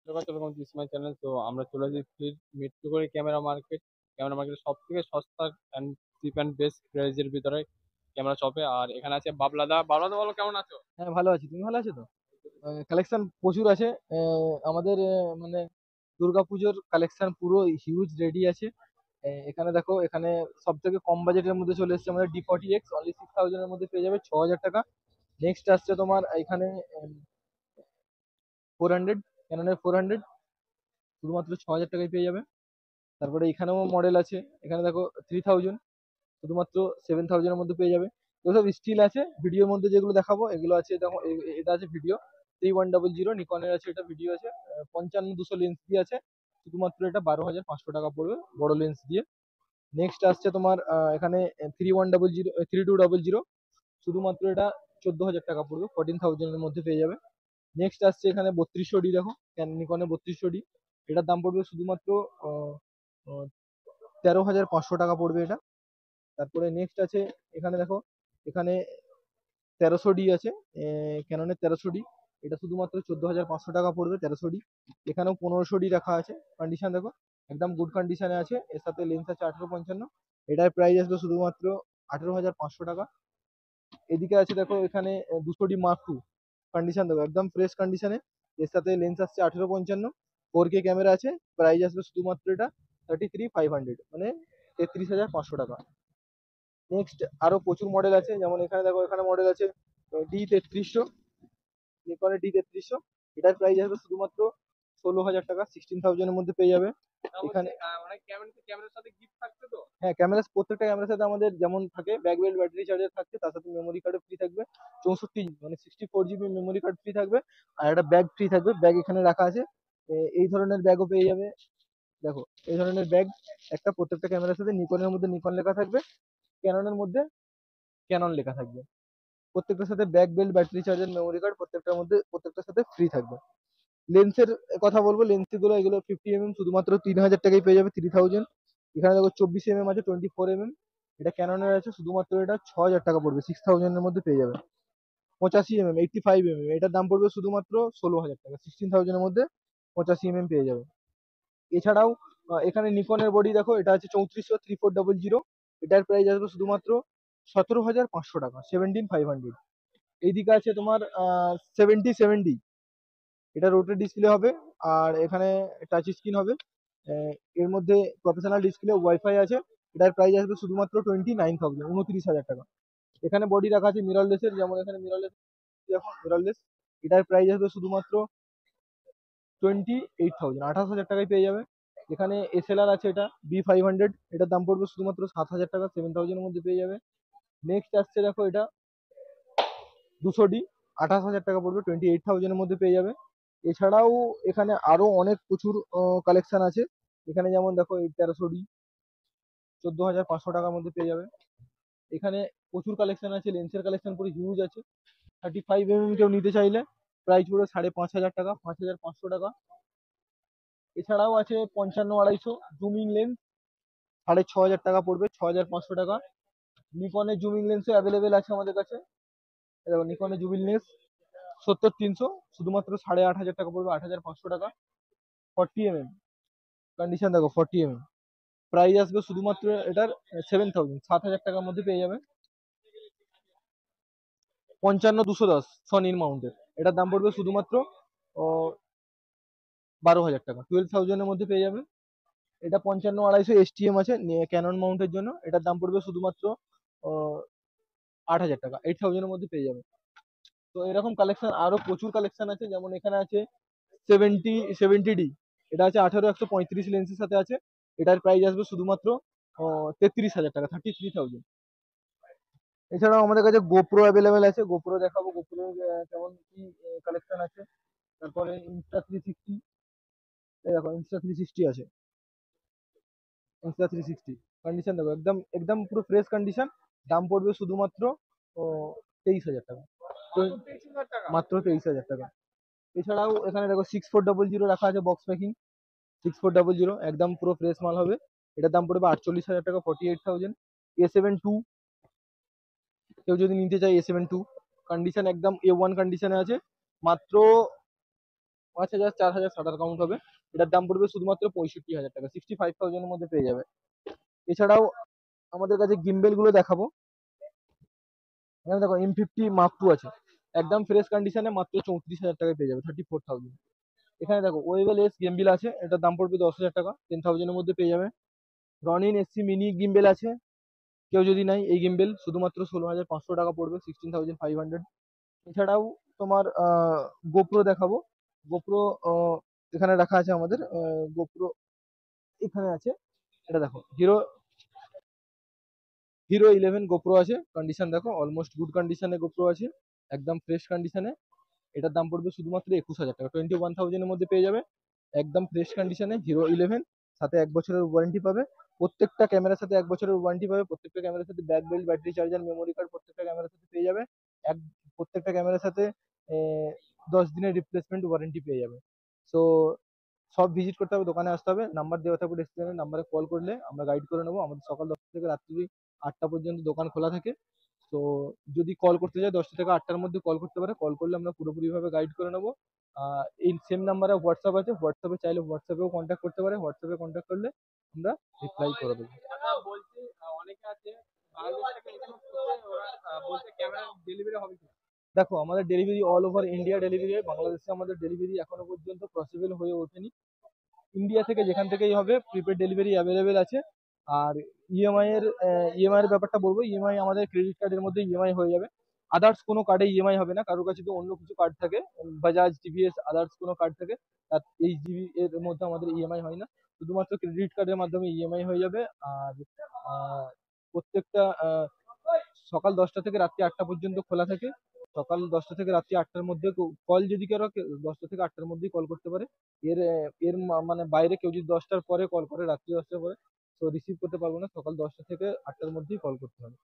Welcome to my channel. তো আমরা চলে এসেছি মেট্রো করে ক্যামেরা মার্কেটের সব থেকে সস্তা অ্যান্ড চিপ অ্যান্ড বেস্ট প্রাইজের ভিতরে ক্যামেরা শপে। আর এখানে আছে বাবলাদা বলো, কেমন আছো? হ্যাঁ, ভালো আছি। তুমি ভালো আছো তো? কালেকশন প্রচুর আছে। আমাদের মানে দুর্গাপুজোর কালেকশন পুরো হিউজ রেডি আছে। এখানে দেখো, এখানে সব থেকে কম বাজেটের মধ্যে চলে এসেছে আমাদের D40X, অনলি 6000 এর মধ্যে পেয়ে যাবে 6000 টাকা। নেক্সট আসছে তোমার এখানে 400, ক্যাননের 400 শুধুমাত্র 6000 টাকায় পেয়ে যাবে। তারপরে এখানেও মডেল আছে, এখানে দেখো 3000 শুধুমাত্র 7000 এর মধ্যে পেয়ে যাবে। তো সব স্টিল আছে, ভিডিওর মধ্যে যেগুলো দেখাবো এগুলো আছে। দেখো এটা আছে ভিডিও 3100, নিকনের আছে, এটা ভিডিও আছে 55-200 লেন্স দিয়ে আছে। শুধুমাত্র এটা 12,500 টাকা পড়বে বড় লেন্স দিয়ে। নেক্সট আসছে তোমার এখানে 3200, শুধুমাত্র এটা 14,000 টাকা পড়বে, 14,000 এর মধ্যে পেয়ে যাবে। নেক্সট আসছে এখানে 3200D, দেখো নিকনের 3200D, এটার দাম পড়বে শুধুমাত্র 13,500 টাকা পড়বে এটা। তারপরে নেক্সট আছে এখানে দেখো, এখানে 1300D আছে, ক্যাননের 1300D, এটা শুধুমাত্র 14,500 টাকা পড়বে 1300D। এখানেও 1500D রাখা আছে, কন্ডিশন দেখো একদম গুড কন্ডিশনে আছে, এর সাথে লেন্স আছে 1855, এটার প্রাইস আসবে শুধুমাত্র 18,500 টাকা। এদিকে আছে দেখো এখানে 200D মার্ক টু, কন্ডিশন দেখো একদম ফ্রেশ কন্ডিশনে, এর সাথে লেন্স আসছে 1855, 4K ক্যামেরা আছে, প্রাইস আসবে শুধুমাত্র এটা 33,500, মানে 33,500 টাকা। নেক্সট আরো প্রচুর মডেল আছে, যেমন এখানে দেখো, এখানে মডেল আছে D3300, নিকনের D3300, এটার প্রাইস আসবে শুধুমাত্র 16,000 টাকা, 16,000 এর মধ্যে পেয়ে যাবে। তা বলছি এখানে মানে ক্যামেরার সাথে গিফট থাকছে তো? হ্যাঁ, ক্যামেরা, প্রত্যেকটা ক্যামেরার সাথে আমাদের যেমন থাকে ব্যাক বেল্ট, ব্যাটারি চার্জার থাকছে, তার সাথে মেমোরি কার্ডও ফ্রি থাকবে। 64 মানে 64 GB মেমোরি কার্ড ফ্রি থাকবে। আর একটা ব্যাগ ফ্রি থাকবে, ব্যাগ এখানে রাখা আছে। এই ধরনের ব্যাগও পেয়ে যাবে। দেখো এই ধরনের ব্যাগ একটা, প্রত্যেকটা ক্যামেরার সাথে নিকনের মধ্যে নিকন লেখা থাকবে, ক্যাননের মধ্যে ক্যানন লেখা থাকবে। প্রত্যেকটার সাথে back belt, battery charger, memory card প্রত্যেকটার সাথে ফ্রি থাকবে। লেন্সের কথা বলবো, লেন্স গুলো এগুলো 50 mm শুধুমাত্র 3,000 টাকায় পেয়ে যাবে, 3000। এখানে দেখো 24 mm আছে, 24 mm, এটা ক্যাননের আছে, শুধুমাত্র এটা 6,000 টাকা পড়বে, 6000 এর মধ্যে পেয়ে যাবে। 85 mm, 85 mm, এটার দাম পড়বে শুধুমাত্র 16,000 টাকা, 16,000 এর মধ্যে 85 mm পেয়ে যাবে। এছাড়াও এখানে নিকনের বডি দেখো, এটা আছে 3400, 3400, এটার প্রাইস আসবে শুধুমাত্র 17,500 টাকা, 17,500। এইদিকে আছে তোমার 7070, এটা রোটেট ডিসপ্লে হবে, আর এখানে টাচ স্ক্রিন হবে। আহ, এর মধ্যে প্রফেশনাল ডিসপ্লে, ওয়াইফাই আছে, এটার প্রাইস আসবে শুধুমাত্র 29,000, 29,000 টাকা। এখানে বডি রাখা আছে মিররলেসের, যেমন এখানে মিররলেস, দেখো মিররলেস, এটার প্রাইস আসবে শুধুমাত্র 28,000, 28,000 টাকায় পেয়ে যাবে। এখানে SLR আছে, এটা B500, এটার দাম পড়বে শুধুমাত্র 7,000 টাকা, 7,000 এর মধ্যে পেয়ে যাবে। নেক্সট আসছে দেখো এটা 200D, 28,000 টাকা পড়বে, 28,000 এর মধ্যে পেয়ে যাবে। এছাড়াও এখানে আরো অনেক প্রচুর কালেকশন আছে। এখানে যেমন দেখো এই 1300D, 14,500 টাকার মধ্যে পেয়ে যাবে। এখানে প্রচুর কালেকশন আছে, লেন্সের কালেকশন পুরো হিউজ আছে। 35 mm কেউ নিতে চাইলে প্রাইস পড়বে 5,500 টাকা, 5,500 টাকা। এছাড়াও আছে 55-250 জুমিং লেন্স, 6,500 টাকা পড়বে, 6,500 টাকা। নিকনের জুমিং লেন্সও অ্যাভেলেবেল আছে আমাদের কাছে। এই দেখো নিকনের জুমিং লেন্স 70-300, শুধুমাত্র 8,500 টাকা পড়বে, 8,500 টাকা। 40 mm, কন্ডিশন দেখো 40 mm, প্রাইস আসবে শুধুমাত্র এটার 7,000, 7,000 টাকার মধ্যে পেয়ে যাবে। 55-210 সনির মাউন্টের, এটার দাম পড়বে শুধুমাত্র 12,000 টাকা, 12,000 এর মধ্যে পেয়ে যাবে। এটা 55-250 STM আছে ক্যানন মাউন্টের জন্য, এটার দাম পড়বে শুধুমাত্র 8,000 টাকা, 8,000 এর মধ্যে পেয়ে যাবে। তো এরকম কালেকশন আরো প্রচুর কালেকশন আছে, যেমন এখানে আছে 70D, এটা আছে 18-135 লেন্সের সাথে আছে, এটার প্রাইস আসবে শুধুমাত্র 33,000 টাকা, 33,000। এছাড়াও আমাদের কাছে গোপ্রো অ্যাভেলেবেল আছে, গোপ্রো দেখাবো, গোপ্রো কেমন কি কালেকশন আছে। তারপরে Insta360, দেখো Insta360 আছে, Insta360 কন্ডিশন দেখো একদম একদম পুরো ফ্রেশ কন্ডিশন। দাম পড়বে শুধুমাত্র ও 23,000 টাকা, তো মাত্র 23,000 টাকা? মাত্র 23,000 টাকা। এছাড়াও এখানে দেখো 6400 রাখা আছে, বক্স প্যাকিং 6400, একদম পুরো ফ্রেশ মাল হবে, এটার দাম পড়বে 48,000 টাকা, 48,000। A7 II, কেউ যদি নিতে চায় A7 II, কন্ডিশন একদম A1 কন্ডিশনে আছে, মাত্র 5,000 4,000 শাটার কাউন্ট হবে। এটার দাম পড়বে শুধুমাত্র 65,000 টাকা, 65,000 এর মধ্যে পেয়ে যাবে। এছাড়াও আমাদের কাছে গিম্বেল গুলো দেখাবো। এখানে দেখো M50 Mark II আছে, একদম ফ্রেশ কন্ডিশনে মাত্র 34,000 টাকায় পেয়ে যাবে, 34,000। এখানে দেখো ওয়েবেল এস গিম্বেল আছে, এটার দাম পড়বে 10,000 টাকা, 10,000 এর মধ্যে পেয়ে যাবে। রনিন এসসি মিনি গিম্বেল আছে, কেউ যদি নাই এই গিম্বেল শুধুমাত্র 16,500 টাকা পড়বে, 16,500। এছাড়াও তোমার গোপ্রো দেখাবো। গোপ্রো এখানে রাখা আছে আমাদের, গোপ্রো এখানে আছে। এটা দেখো হিরো 11 গোপ্রো আছে, কন্ডিশন দেখো অলমোস্ট গুড কন্ডিশনে গোপ্রো আছে, একদম ফ্রেশ কন্ডিশনে। এটার দাম পড়বে শুধুমাত্র 21,000 টাকা, 21,000 এর মধ্যে পেয়ে যাবে, একদম ফ্রেশ কন্ডিশনে হিরো 11। সাথে 1 বছরের ওয়ারেন্টি পাবে, প্রত্যেকটা ক্যামেরার সাথে 1 বছরের ওয়ারেন্টি পাবে, প্রত্যেকটা ক্যামেরার সাথে back belt, battery charger, memory card প্রত্যেকটা ক্যামেরার সাথে পেয়ে যাবে। এক প্রত্যেকটা ক্যামেরার সাথে 10 দিনের রিপ্লেসমেন্ট ওয়ারেন্টি পেয়ে যাবে। সো সব ভিজিট করতে হবে, দোকানে আসতে হবে, নাম্বার দেওয়া থাকবে ডেসক্রিপশনে, নাম্বারে কল করলে আমরা গাইড করে নেবো। আমাদের সকাল 10টা থেকে রাত্রি 8টা পর্যন্ত দোকান খোলা থাকে। তো যদি কল করতে চাই 10টা থেকে 8টার মধ্যে কল করতে পারে, কল করলে আমরা পুরোপুরিভাবে গাইড করে নেবো। এই সেম নাম্বারে হোয়াটসঅ্যাপ আছে, হোয়াটসঅ্যাপে চাইলে হোয়াটসঅ্যাপেও কন্ট্যাক্ট করতে পারে, হোয়াটসঅ্যাপে কন্ট্যাক্ট করলে আমরা রিপ্লাই করে দেবো। দাদা বলছি, অনেকে আছে বাংলাদেশ থেকে এখানে করতে, ওরা বলছে ক্যামেরা ডেলিভারি হবে কি? দেখো আমাদের delivery all over India delivery হয়, বাংলাদেশে আমাদের ডেলিভারি এখনো পর্যন্ত পসিবল হয়ে ওঠেনি। ইন্ডিয়া থেকে যেখান থেকেই হবে প্রিপেড ডেলিভারি অ্যাভেলেবেল আছে। আর ইএমআই এর ব্যাপারটা বলবো, ইএমআই আমাদের ক্রেডিট কার্ডের মধ্যে ইএমআই হয়ে যাবে। আদার্স কোনো কার্ডে ইএমআই হবে না, কারোর কাছে যদি অন্য কিছু কার্ড থাকে, বাজাজ, টিভিএস, আদার্স কোনো কার্ড থাকে, তার এইচডিবি এর মধ্যে আমাদের ইএমআই হয় না, শুধুমাত্র ক্রেডিট কার্ডের মাধ্যমে ইএমআই হয়ে যাবে। আর প্রত্যেকটা সকাল 10টা থেকে রাত্রি 8টা পর্যন্ত খোলা থাকে। সকাল 10টা থেকে রাত্রি 8টার মধ্যে কল যদি কারো 10টা থেকে 8টার মধ্যেই কল করতে পারে। মানে বাইরে কেউ যদি 10টার পরে কল করে, রাত্রি 10টার পরে, তো রিসিভ করতে পারবো না, সকাল 10টা থেকে 8টার মধ্যেই কল করতে হবে।